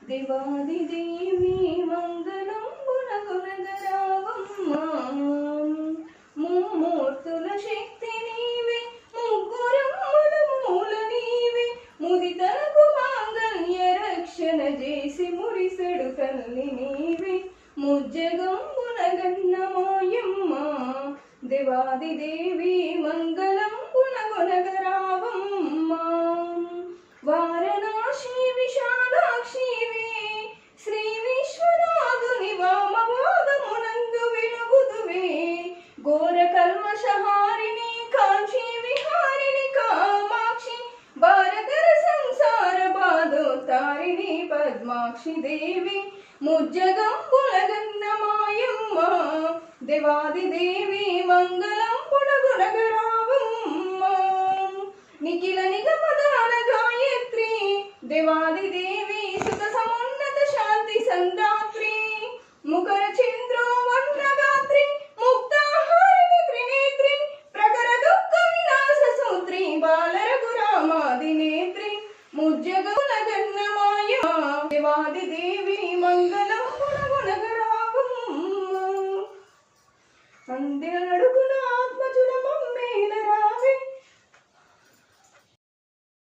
దేవాదిదేవి మంగళంబునగునగరావమ్మా ముమ్మూర్తుల శక్తి నీవే ముగ్గురమ్మల మూల నీవే ముదితనకు మాంగళ్య రక్షణ చేసి మురిసెడు తల్లి నీవే ముజ్జగంబునగన్నమాయమ్మ దేవాదిదేవి మంగళంబునగునగరావమ్మా వారణాసి విశాలాక్షివే శ్రీ విశ్వనాథుని వామవాదమునందు వెలుగుదువే ఘోర కల్మషహారిణి కాంచీ విహారిణి కామాక్షి భారకర సంసార బాధోతారిణి పద్మాక్షి దేవి ముజ్జగంబులగన్నమాయమ్మ దేవాదిదేవి మంగళంబునగునగరావమ్మ నిఖిల నిగమదాన గాయత్రి దేవాదిదేవి సుత సమున్నత శాంతి సందాత్రి ముఖర